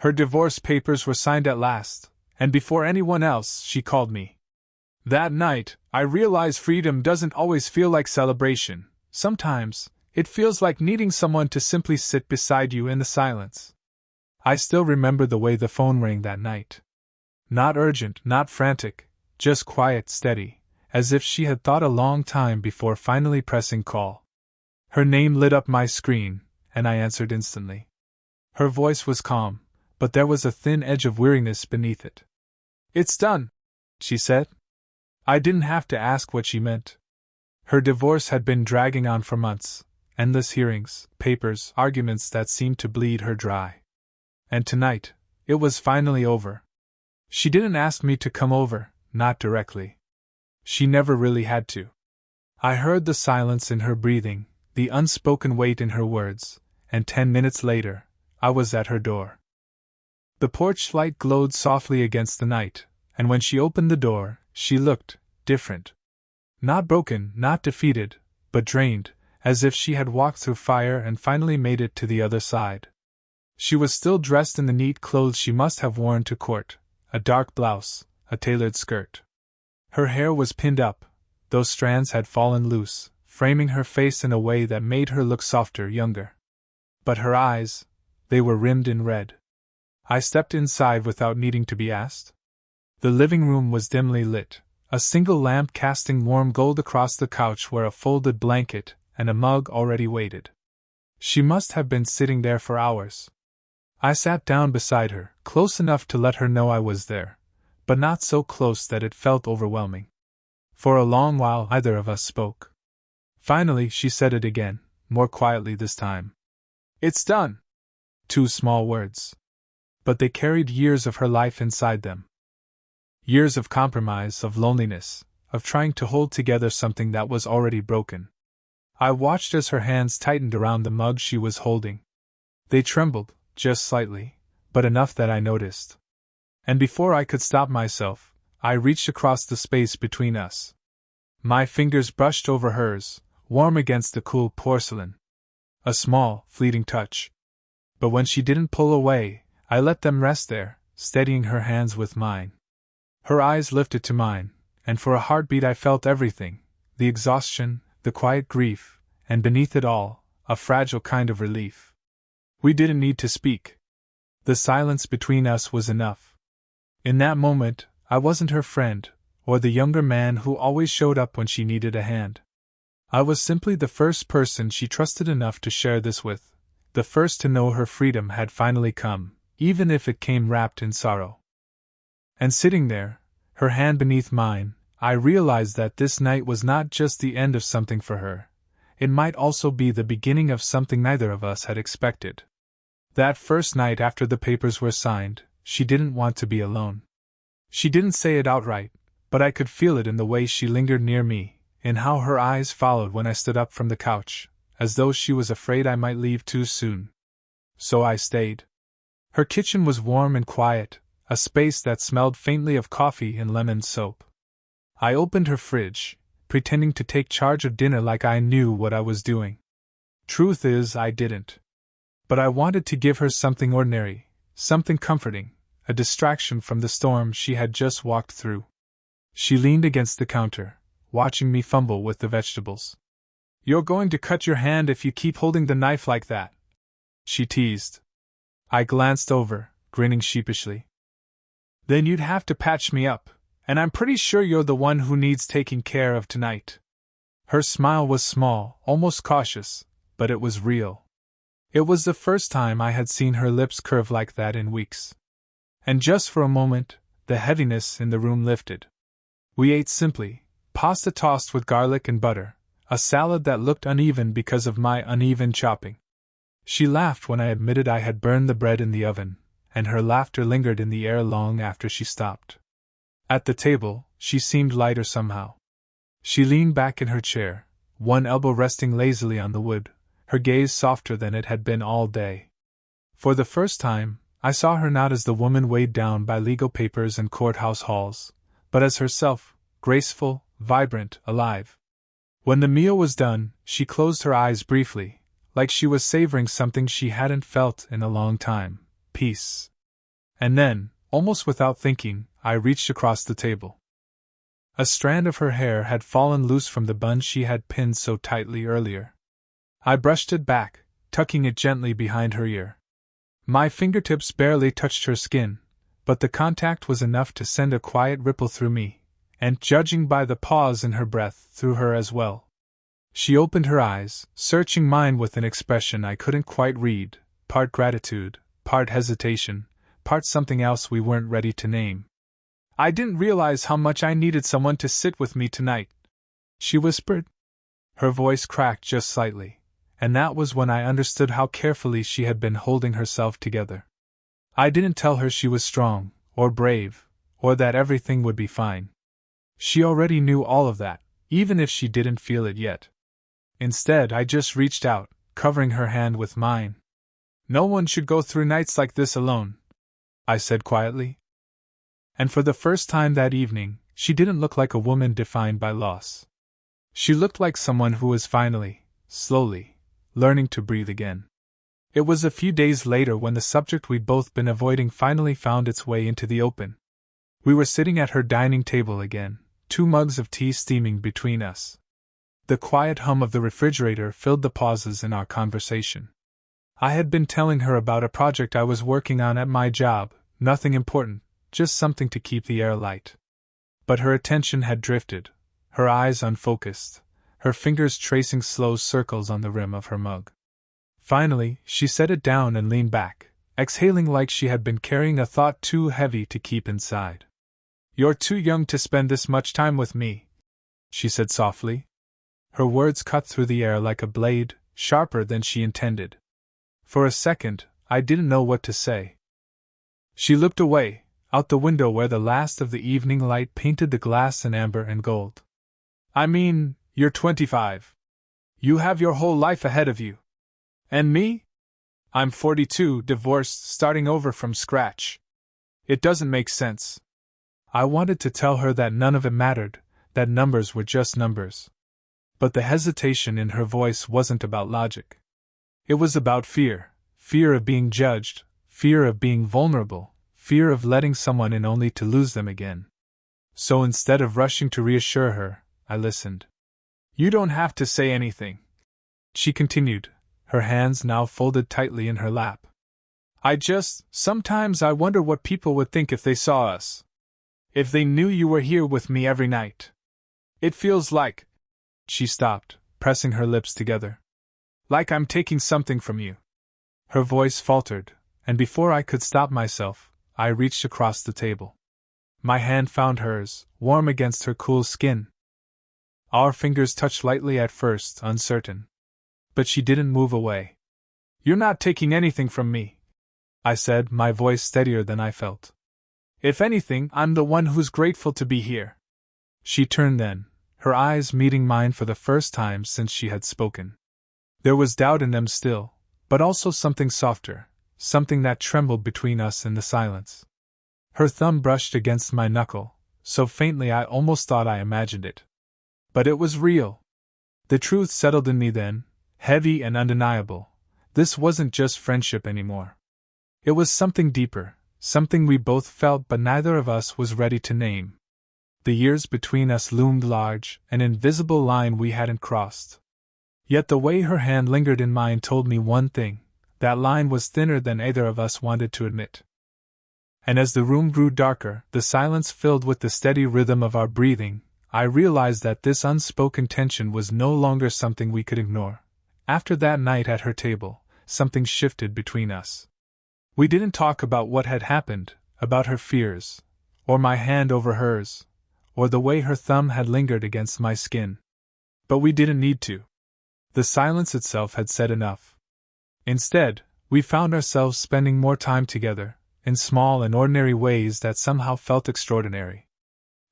Her divorce papers were signed at last, and before anyone else, she called me. That night, I realized freedom doesn't always feel like celebration. Sometimes, it feels like needing someone to simply sit beside you in the silence. I still remember the way the phone rang that night. Not urgent, not frantic, just quiet, steady, as if she had thought a long time before finally pressing call. Her name lit up my screen, and I answered instantly. Her voice was calm, but there was a thin edge of weariness beneath it. "It's done," she said. I didn't have to ask what she meant. Her divorce had been dragging on for months, endless hearings, papers, arguments that seemed to bleed her dry. And tonight, it was finally over. She didn't ask me to come over, not directly. She never really had to. I heard the silence in her breathing, the unspoken weight in her words, and 10 minutes later, I was at her door. The porch light glowed softly against the night, and when she opened the door, she looked different. Not broken, not defeated, but drained, as if she had walked through fire and finally made it to the other side. She was still dressed in the neat clothes she must have worn to court, a dark blouse, a tailored skirt. Her hair was pinned up, though strands had fallen loose, framing her face in a way that made her look softer, younger. But her eyes, they were rimmed in red. I stepped inside without needing to be asked. The living room was dimly lit, a single lamp casting warm gold across the couch where a folded blanket and a mug already waited. She must have been sitting there for hours. I sat down beside her, close enough to let her know I was there, but not so close that it felt overwhelming. For a long while neither of us spoke. Finally she said it again, more quietly this time. "It's done." 2 small words. But they carried years of her life inside them. Years of compromise, of loneliness, of trying to hold together something that was already broken. I watched as her hands tightened around the mug she was holding. They trembled, just slightly, but enough that I noticed. And before I could stop myself, I reached across the space between us. My fingers brushed over hers, warm against the cool porcelain. A small, fleeting touch. But when she didn't pull away, I let them rest there, steadying her hands with mine. Her eyes lifted to mine, and for a heartbeat I felt everything, the exhaustion, the quiet grief, and beneath it all, a fragile kind of relief. We didn't need to speak. The silence between us was enough. In that moment, I wasn't her friend, or the younger man who always showed up when she needed a hand. I was simply the first person she trusted enough to share this with, the first to know her freedom had finally come, even if it came wrapped in sorrow. And sitting there, her hand beneath mine, I realized that this night was not just the end of something for her. It might also be the beginning of something neither of us had expected. That first night after the papers were signed, she didn't want to be alone. She didn't say it outright, but I could feel it in the way she lingered near me, in how her eyes followed when I stood up from the couch, as though she was afraid I might leave too soon. So I stayed. Her kitchen was warm and quiet, a space that smelled faintly of coffee and lemon soap. I opened her fridge, pretending to take charge of dinner like I knew what I was doing. Truth is, I didn't. But I wanted to give her something ordinary, something comforting, a distraction from the storm she had just walked through. She leaned against the counter, watching me fumble with the vegetables. "You're going to cut your hand if you keep holding the knife like that," she teased. I glanced over, grinning sheepishly. "Then you'd have to patch me up, and I'm pretty sure you're the one who needs taking care of tonight." Her smile was small, almost cautious, but it was real. It was the first time I had seen her lips curve like that in weeks. And just for a moment, the heaviness in the room lifted. We ate simply, pasta tossed with garlic and butter, a salad that looked uneven because of my uneven chopping. She laughed when I admitted I had burned the bread in the oven, and her laughter lingered in the air long after she stopped. At the table, she seemed lighter somehow. She leaned back in her chair, one elbow resting lazily on the wood, her gaze softer than it had been all day. For the first time, I saw her not as the woman weighed down by legal papers and courthouse halls, but as herself, graceful, vibrant, alive. When the meal was done, she closed her eyes briefly, like she was savoring something she hadn't felt in a long time: peace. And then, almost without thinking, I reached across the table. A strand of her hair had fallen loose from the bun she had pinned so tightly earlier. I brushed it back, tucking it gently behind her ear. My fingertips barely touched her skin, but the contact was enough to send a quiet ripple through me, and, judging by the pause in her breath, through her as well. She opened her eyes, searching mine with an expression I couldn't quite read, part gratitude, part hesitation, part something else we weren't ready to name. "I didn't realize how much I needed someone to sit with me tonight," she whispered. Her voice cracked just slightly, and that was when I understood how carefully she had been holding herself together. I didn't tell her she was strong, or brave, or that everything would be fine. She already knew all of that, even if she didn't feel it yet. Instead, I just reached out, covering her hand with mine. "No one should go through nights like this alone," I said quietly. And for the first time that evening, she didn't look like a woman defined by loss. She looked like someone who was finally, slowly, learning to breathe again. It was a few days later when the subject we'd both been avoiding finally found its way into the open. We were sitting at her dining table again, 2 mugs of tea steaming between us. The quiet hum of the refrigerator filled the pauses in our conversation. I had been telling her about a project I was working on at my job, nothing important, just something to keep the air light. But her attention had drifted, her eyes unfocused, her fingers tracing slow circles on the rim of her mug. Finally, she set it down and leaned back, exhaling like she had been carrying a thought too heavy to keep inside. "You're too young to spend this much time with me," she said softly. Her words cut through the air like a blade, sharper than she intended. For a second, I didn't know what to say. She looked away, out the window where the last of the evening light painted the glass in amber and gold. "I mean, you're 25. You have your whole life ahead of you. And me? I'm 42, divorced, starting over from scratch. It doesn't make sense." I wanted to tell her that none of it mattered, that numbers were just numbers. But the hesitation in her voice wasn't about logic. It was about fear of being judged, fear of being vulnerable, fear of letting someone in only to lose them again. So instead of rushing to reassure her, I listened. "You don't have to say anything," she continued, her hands now folded tightly in her lap. Sometimes I wonder what people would think if they saw us. If they knew you were here with me every night. It feels like..." She stopped, pressing her lips together. "Like I'm taking something from you." Her voice faltered, and before I could stop myself, I reached across the table. My hand found hers, warm against her cool skin. Our fingers touched lightly at first, uncertain. But she didn't move away. "You're not taking anything from me," I said, my voice steadier than I felt. "If anything, I'm the one who's grateful to be here." She turned then, her eyes meeting mine for the first time since she had spoken. There was doubt in them still, but also something softer, something that trembled between us in the silence. Her thumb brushed against my knuckle, so faintly I almost thought I imagined it. But it was real. The truth settled in me then, heavy and undeniable. This wasn't just friendship anymore. It was something deeper, something we both felt but neither of us was ready to name. The years between us loomed large, an invisible line we hadn't crossed. Yet the way her hand lingered in mine told me one thing: that line was thinner than either of us wanted to admit. And as the room grew darker, the silence filled with the steady rhythm of our breathing, I realized that this unspoken tension was no longer something we could ignore. After that night at her table, something shifted between us. We didn't talk about what had happened, about her fears, or my hand over hers, or the way her thumb had lingered against my skin. But we didn't need to. The silence itself had said enough. Instead, we found ourselves spending more time together, in small and ordinary ways that somehow felt extraordinary.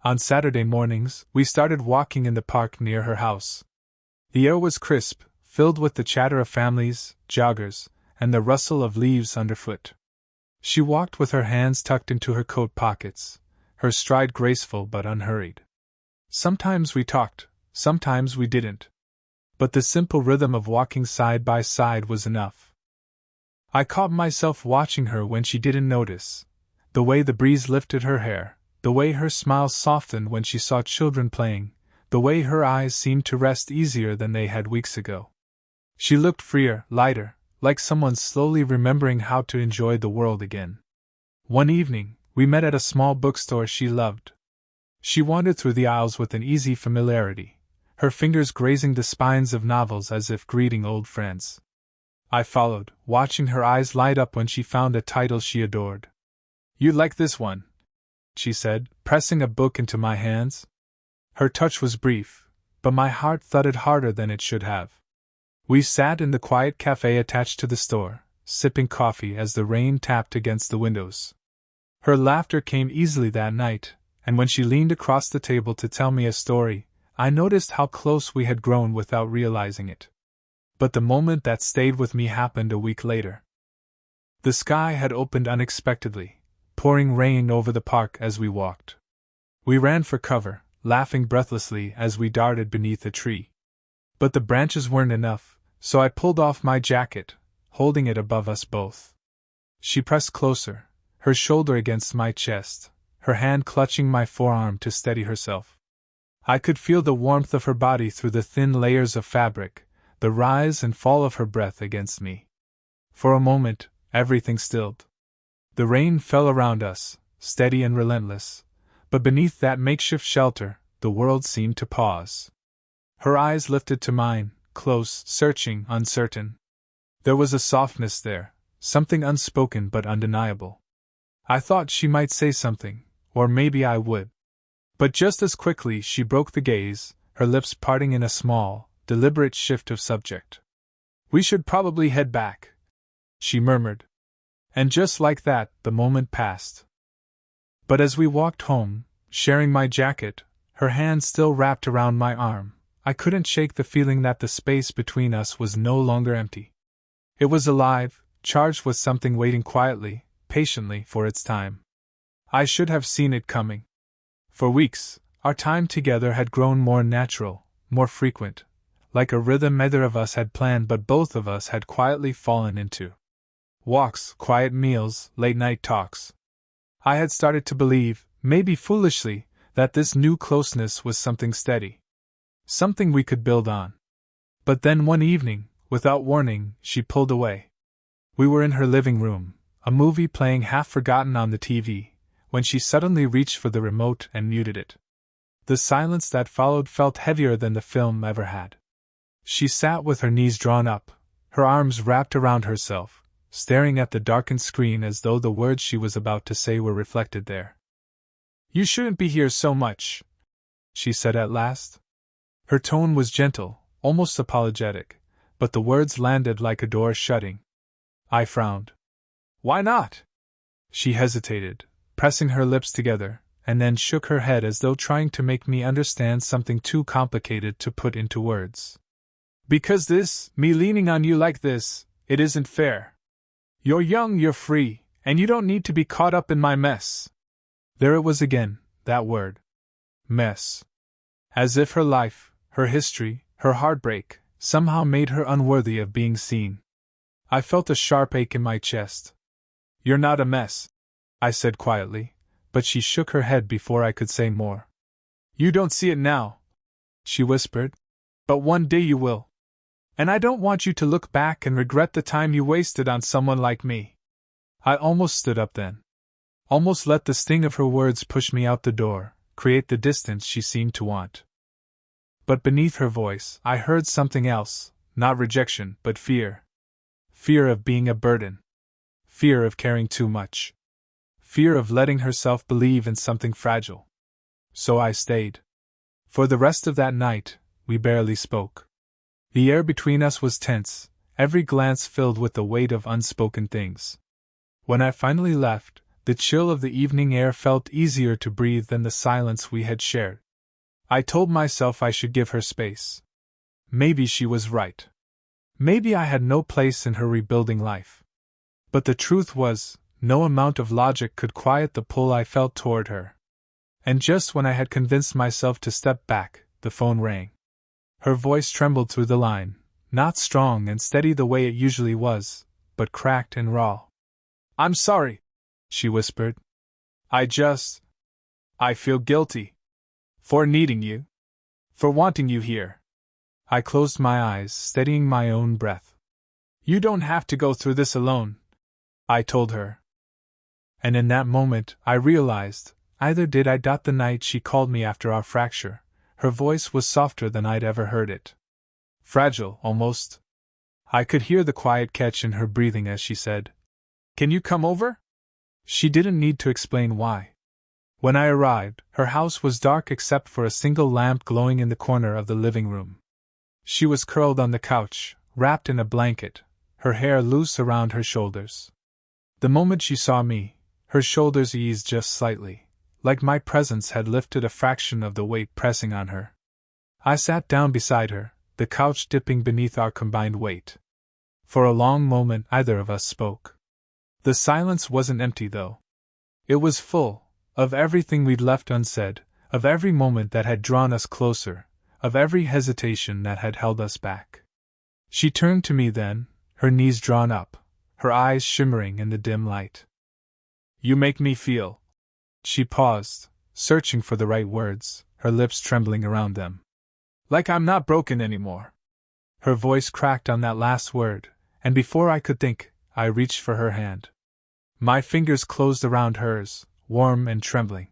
On Saturday mornings, we started walking in the park near her house. The air was crisp, filled with the chatter of families, joggers, and the rustle of leaves underfoot. She walked with her hands tucked into her coat pockets, her stride graceful but unhurried. Sometimes we talked, sometimes we didn't. But the simple rhythm of walking side by side was enough. I caught myself watching her when she didn't notice, The way the breeze lifted her hair, the way her smile softened when she saw children playing, the way her eyes seemed to rest easier than they had weeks ago. She looked freer, lighter, like someone slowly remembering how to enjoy the world again. One evening, we met at a small bookstore she loved. She wandered through the aisles with an easy familiarity, her fingers grazing the spines of novels as if greeting old friends. I followed, watching her eyes light up when she found a title she adored. "You like this one?" she said, pressing a book into my hands. Her touch was brief, but my heart thudded harder than it should have. We sat in the quiet cafe attached to the store, sipping coffee as the rain tapped against the windows. Her laughter came easily that night, and when she leaned across the table to tell me a story, I noticed how close we had grown without realizing it. But the moment that stayed with me happened a week later. The sky had opened unexpectedly, pouring rain over the park as we walked. We ran for cover, laughing breathlessly as we darted beneath a tree. But the branches weren't enough, so I pulled off my jacket, holding it above us both. She pressed closer, her shoulder against my chest, her hand clutching my forearm to steady herself. I could feel the warmth of her body through the thin layers of fabric, the rise and fall of her breath against me. For a moment, everything stilled. The rain fell around us, steady and relentless, but beneath that makeshift shelter, the world seemed to pause. Her eyes lifted to mine, close, searching, uncertain. There was a softness there, something unspoken but undeniable. I thought she might say something, or maybe I would. But just as quickly she broke the gaze, her lips parting in a small, deliberate shift of subject. "We should probably head back," she murmured. And just like that, the moment passed. But as we walked home, sharing my jacket, her hand still wrapped around my arm, I couldn't shake the feeling that the space between us was no longer empty. It was alive, charged with something waiting quietly, patiently for its time. I should have seen it coming. For weeks, our time together had grown more natural, more frequent, like a rhythm neither of us had planned but both of us had quietly fallen into. Walks, quiet meals, late-night talks. I had started to believe, maybe foolishly, that this new closeness was something steady. Something we could build on. But then one evening, without warning, she pulled away. We were in her living room, a movie playing half forgotten on the TV, when she suddenly reached for the remote and muted it. The silence that followed felt heavier than the film ever had. She sat with her knees drawn up, her arms wrapped around herself, staring at the darkened screen as though the words she was about to say were reflected there. "You shouldn't be here so much," she said at last. Her tone was gentle, almost apologetic, but the words landed like a door shutting. I frowned. "Why not?" She hesitated, pressing her lips together, and then shook her head as though trying to make me understand something too complicated to put into words. "Because me leaning on you like this, it isn't fair. You're young, you're free, and you don't need to be caught up in my mess." There it was again, that word. Mess. As if her life, her history, her heartbreak, somehow made her unworthy of being seen. I felt a sharp ache in my chest. "You're not a mess," I said quietly, but she shook her head before I could say more. "You don't see it now," she whispered, "but one day you will. And I don't want you to look back and regret the time you wasted on someone like me." I almost stood up then. Almost let the sting of her words push me out the door, create the distance she seemed to want. But beneath her voice, I heard something else, not rejection, but fear. Fear of being a burden. Fear of caring too much. Fear of letting herself believe in something fragile. So I stayed. For the rest of that night, we barely spoke. The air between us was tense, every glance filled with the weight of unspoken things. When I finally left, the chill of the evening air felt easier to breathe than the silence we had shared. I told myself I should give her space. Maybe she was right. Maybe I had no place in her rebuilding life. But the truth was, no amount of logic could quiet the pull I felt toward her. And just when I had convinced myself to step back, the phone rang. Her voice trembled through the line, not strong and steady the way it usually was, but cracked and raw. "I'm sorry," she whispered. I feel guilty. For needing you. For wanting you here. I closed my eyes, steadying my own breath. You don't have to go through this alone, I told her. And in that moment, I realized, either did I. The night she called me after our fracture, her voice was softer than I'd ever heard it. Fragile, almost. I could hear the quiet catch in her breathing as she said, "Can you come over?" She didn't need to explain why. When I arrived, her house was dark except for a single lamp glowing in the corner of the living room. She was curled on the couch, wrapped in a blanket, her hair loose around her shoulders. The moment she saw me, her shoulders eased just slightly, like my presence had lifted a fraction of the weight pressing on her. I sat down beside her, the couch dipping beneath our combined weight. For a long moment neither of us spoke. The silence wasn't empty though. It was full, of everything we'd left unsaid, of every moment that had drawn us closer, of every hesitation that had held us back. She turned to me then, her knees drawn up, her eyes shimmering in the dim light. You make me feel. She paused, searching for the right words, her lips trembling around them. Like I'm not broken anymore. Her voice cracked on that last word, and before I could think, I reached for her hand. My fingers closed around hers, warm and trembling.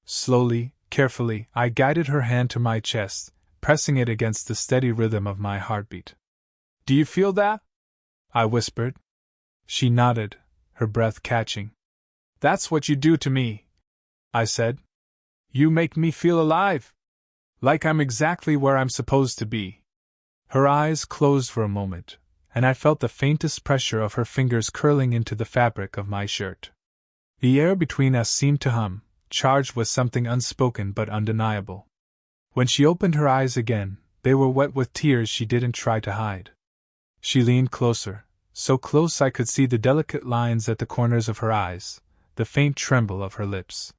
Slowly, carefully, I guided her hand to my chest, pressing it against the steady rhythm of my heartbeat. Do you feel that? I whispered. She nodded, her breath catching. That's what you do to me, I said. You make me feel alive. Like I'm exactly where I'm supposed to be. Her eyes closed for a moment, and I felt the faintest pressure of her fingers curling into the fabric of my shirt. The air between us seemed to hum, charged with something unspoken but undeniable. When she opened her eyes again, they were wet with tears she didn't try to hide. She leaned closer, so close I could see the delicate lines at the corners of her eyes, the faint tremble of her lips.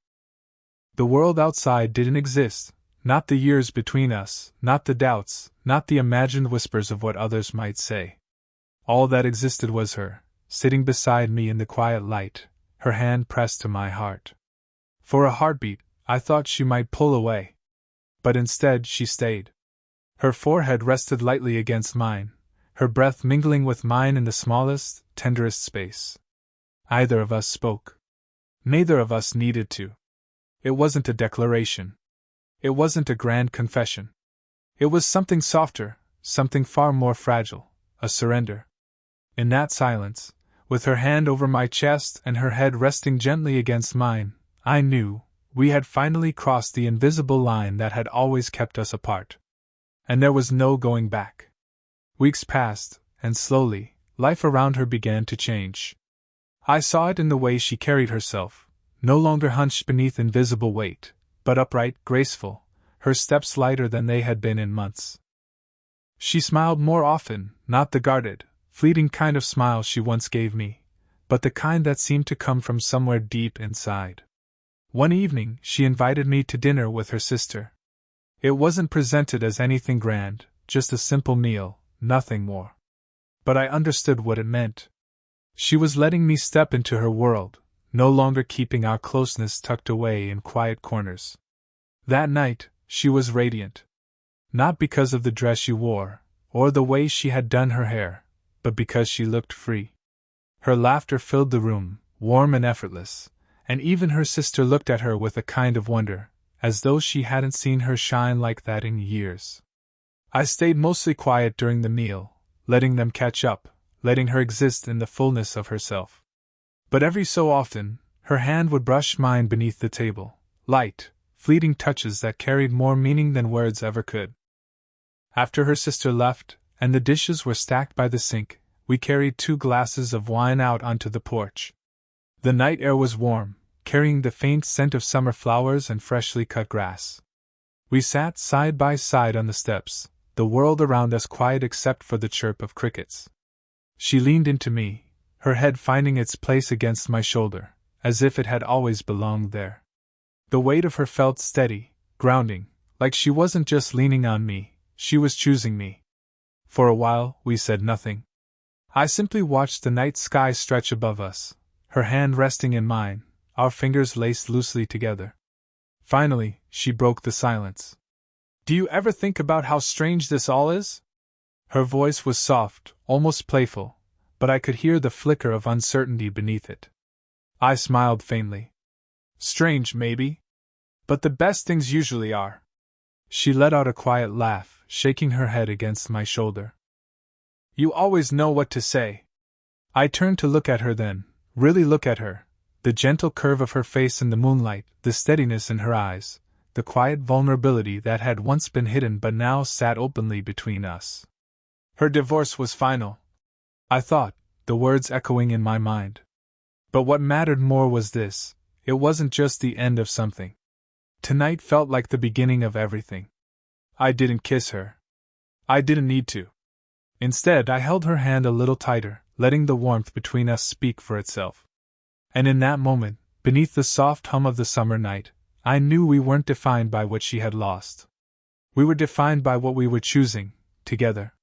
The world outside didn't exist, not the years between us, not the doubts, not the imagined whispers of what others might say. All that existed was her, sitting beside me in the quiet light, her hand pressed to my heart. For a heartbeat, I thought she might pull away. But instead she stayed. Her forehead rested lightly against mine, her breath mingling with mine in the smallest, tenderest space. Neither of us spoke. Neither of us needed to. It wasn't a declaration. It wasn't a grand confession. It was something softer, something far more fragile, a surrender. In that silence, with her hand over my chest and her head resting gently against mine, I knew we had finally crossed the invisible line that had always kept us apart. And there was no going back. Weeks passed, and slowly, life around her began to change. I saw it in the way she carried herself, no longer hunched beneath invisible weight, but upright, graceful, her steps lighter than they had been in months. She smiled more often, not the guarded, fleeting kind of smile she once gave me, but the kind that seemed to come from somewhere deep inside. One evening, she invited me to dinner with her sister. It wasn't presented as anything grand, just a simple meal, nothing more. But I understood what it meant. She was letting me step into her world, no longer keeping our closeness tucked away in quiet corners. That night, she was radiant. Not because of the dress she wore, or the way she had done her hair, but because she looked free. Her laughter filled the room, warm and effortless, and even her sister looked at her with a kind of wonder, as though she hadn't seen her shine like that in years. I stayed mostly quiet during the meal, letting them catch up, letting her exist in the fullness of herself. But every so often, her hand would brush mine beneath the table, light, fleeting touches that carried more meaning than words ever could. After her sister left, and the dishes were stacked by the sink, we carried 2 glasses of wine out onto the porch. The night air was warm, carrying the faint scent of summer flowers and freshly cut grass. We sat side by side on the steps, the world around us quiet except for the chirp of crickets. She leaned into me, her head finding its place against my shoulder, as if it had always belonged there. The weight of her felt steady, grounding, like she wasn't just leaning on me, she was choosing me. For a while, we said nothing. I simply watched the night sky stretch above us, her hand resting in mine, our fingers laced loosely together. Finally, she broke the silence. Do you ever think about how strange this all is? Her voice was soft, almost playful, but I could hear the flicker of uncertainty beneath it. I smiled faintly. Strange, maybe? But the best things usually are. She let out a quiet laugh, shaking her head against my shoulder. You always know what to say. I turned to look at her then, really look at her, the gentle curve of her face in the moonlight, the steadiness in her eyes, the quiet vulnerability that had once been hidden but now sat openly between us. Her divorce was final, I thought, the words echoing in my mind. But what mattered more was this: it wasn't just the end of something. Tonight felt like the beginning of everything. I didn't kiss her. I didn't need to. Instead, I held her hand a little tighter, letting the warmth between us speak for itself. And in that moment, beneath the soft hum of the summer night, I knew we weren't defined by what she had lost. We were defined by what we were choosing, together.